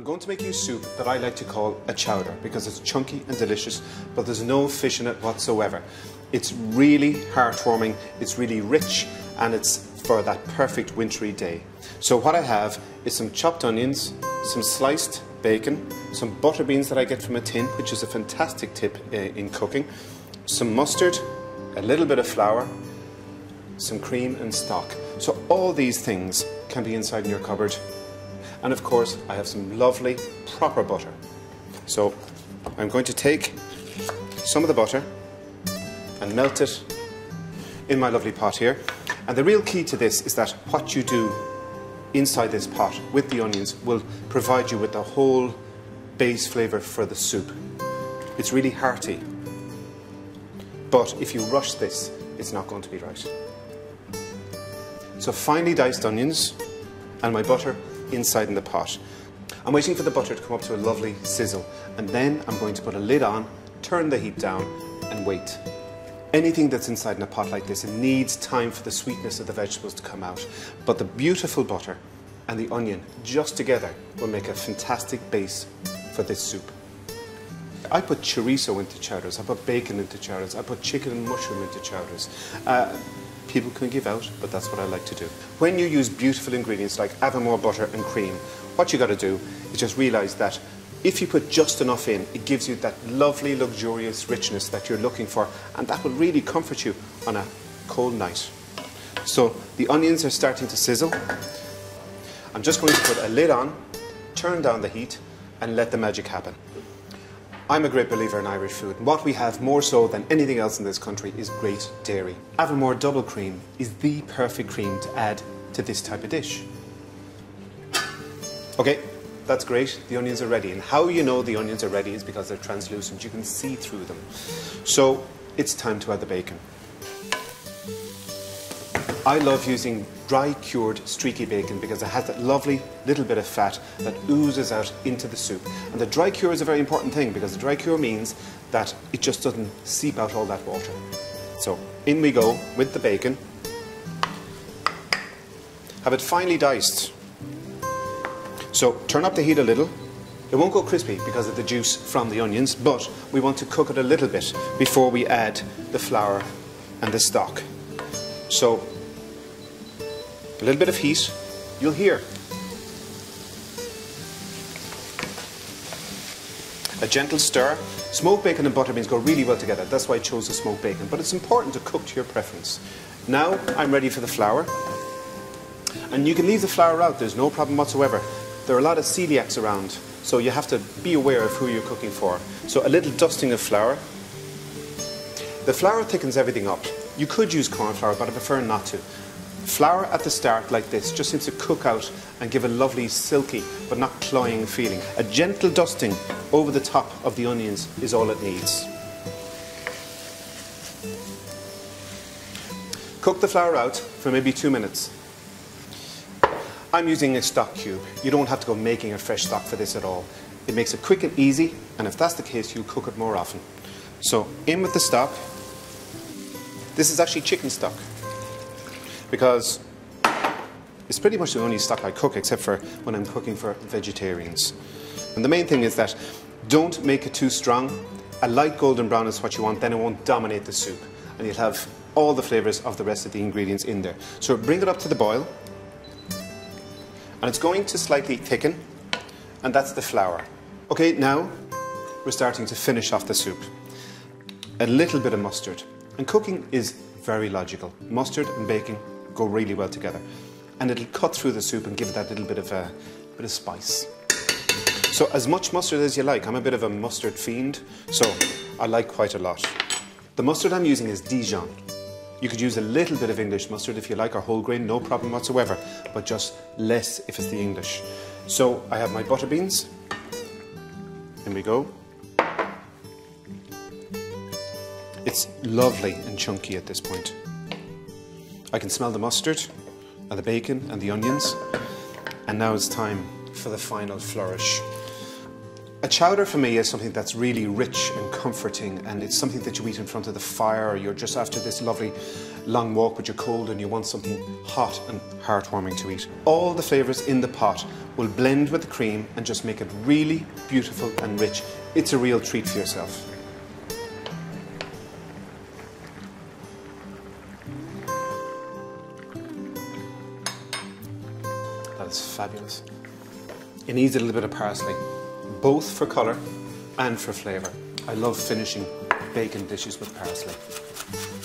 going to make you soup that I like to call a chowder because it's chunky and delicious, but there's no fish in it whatsoever. It's really heartwarming, it's really rich, and it's for that perfect wintry day. So what I have is some chopped onions, some sliced bacon, some butter beans that I get from a tin, which is a fantastic tip in cooking, some mustard, a little bit of flour, some cream and stock. So all these things can be inside in your cupboard. And of course, I have some lovely, proper butter. So I'm going to take some of the butter and melt it in my lovely pot here. And the real key to this is that what you do inside this pot with the onions will provide you with the whole base flavour for the soup. It's really hearty. But if you rush this, it's not going to be right. So finely diced onions and my butter inside in the pot. I'm waiting for the butter to come up to a lovely sizzle, and then I'm going to put a lid on, turn the heat down and wait. Anything that's inside in a pot like this, it needs time for the sweetness of the vegetables to come out, but the beautiful butter and the onion just together will make a fantastic base for this soup. I put chorizo into chowders, I put bacon into chowders, I put chicken and mushroom into chowders. People can give out, but that's what I like to do. When you use beautiful ingredients like Avonmore butter and cream, what you got to do is just realise that if you put just enough in, it gives you that lovely, luxurious richness that you're looking for, and that will really comfort you on a cold night. So the onions are starting to sizzle. I'm just going to put a lid on, turn down the heat, and let the magic happen. I'm a great believer in Irish food, and what we have more so than anything else in this country is great dairy. Avonmore double cream is the perfect cream to add to this type of dish. Okay, that's great, the onions are ready, and how you know the onions are ready is because they're translucent, you can see through them. So it's time to add the bacon. I love using dry cured streaky bacon because it has that lovely little bit of fat that oozes out into the soup. And the dry cure is a very important thing because the dry cure means that it just doesn't seep out all that water. So in we go with the bacon. Have it finely diced. So turn up the heat a little. It won't go crispy because of the juice from the onions, but we want to cook it a little bit before we add the flour and the stock. So a little bit of heat, you'll hear a gentle stir. Smoked bacon and butter beans go really well together, that's why I chose the smoked bacon, but it's important to cook to your preference. Now I'm ready for the flour, and you can leave the flour out, there's no problem whatsoever. There are a lot of celiacs around, so you have to be aware of who you're cooking for. So a little dusting of flour. The flour thickens everything up. You could use corn flour, but I prefer not to. Flour at the start like this just seems to cook out and give a lovely silky but not cloying feeling. A gentle dusting over the top of the onions is all it needs. Cook the flour out for maybe 2 minutes. I'm using a stock cube. You don't have to go making a fresh stock for this at all. It makes it quick and easy, and if that's the case, you'll cook it more often. So in with the stock. This is actually chicken stock, because it's pretty much the only stock I cook except for when I'm cooking for vegetarians. And the main thing is that don't make it too strong. A light golden brown is what you want, then it won't dominate the soup. And you'll have all the flavours of the rest of the ingredients in there. So bring it up to the boil. And it's going to slightly thicken. And that's the flour. Okay, now we're starting to finish off the soup. A little bit of mustard. And cooking is very logical. Mustard and bacon go really well together, and it'll cut through the soup and give it that little bit of spice. So as much mustard as you like. I'm a bit of a mustard fiend, so I like quite a lot. The mustard I'm using is Dijon. You could use a little bit of English mustard if you like, or whole grain, no problem whatsoever, but just less if it's the English. So I have my butter beans. In we go. It's lovely and chunky at this point. I can smell the mustard and the bacon and the onions, and now it's time for the final flourish. A chowder for me is something that's really rich and comforting, and it's something that you eat in front of the fire, or you're just after this lovely long walk but you're cold and you want something hot and heartwarming to eat. All the flavours in the pot will blend with the cream and just make it really beautiful and rich. It's a real treat for yourself. That is fabulous. It needs a little bit of parsley, both for colour and for flavour. I love finishing bacon dishes with parsley.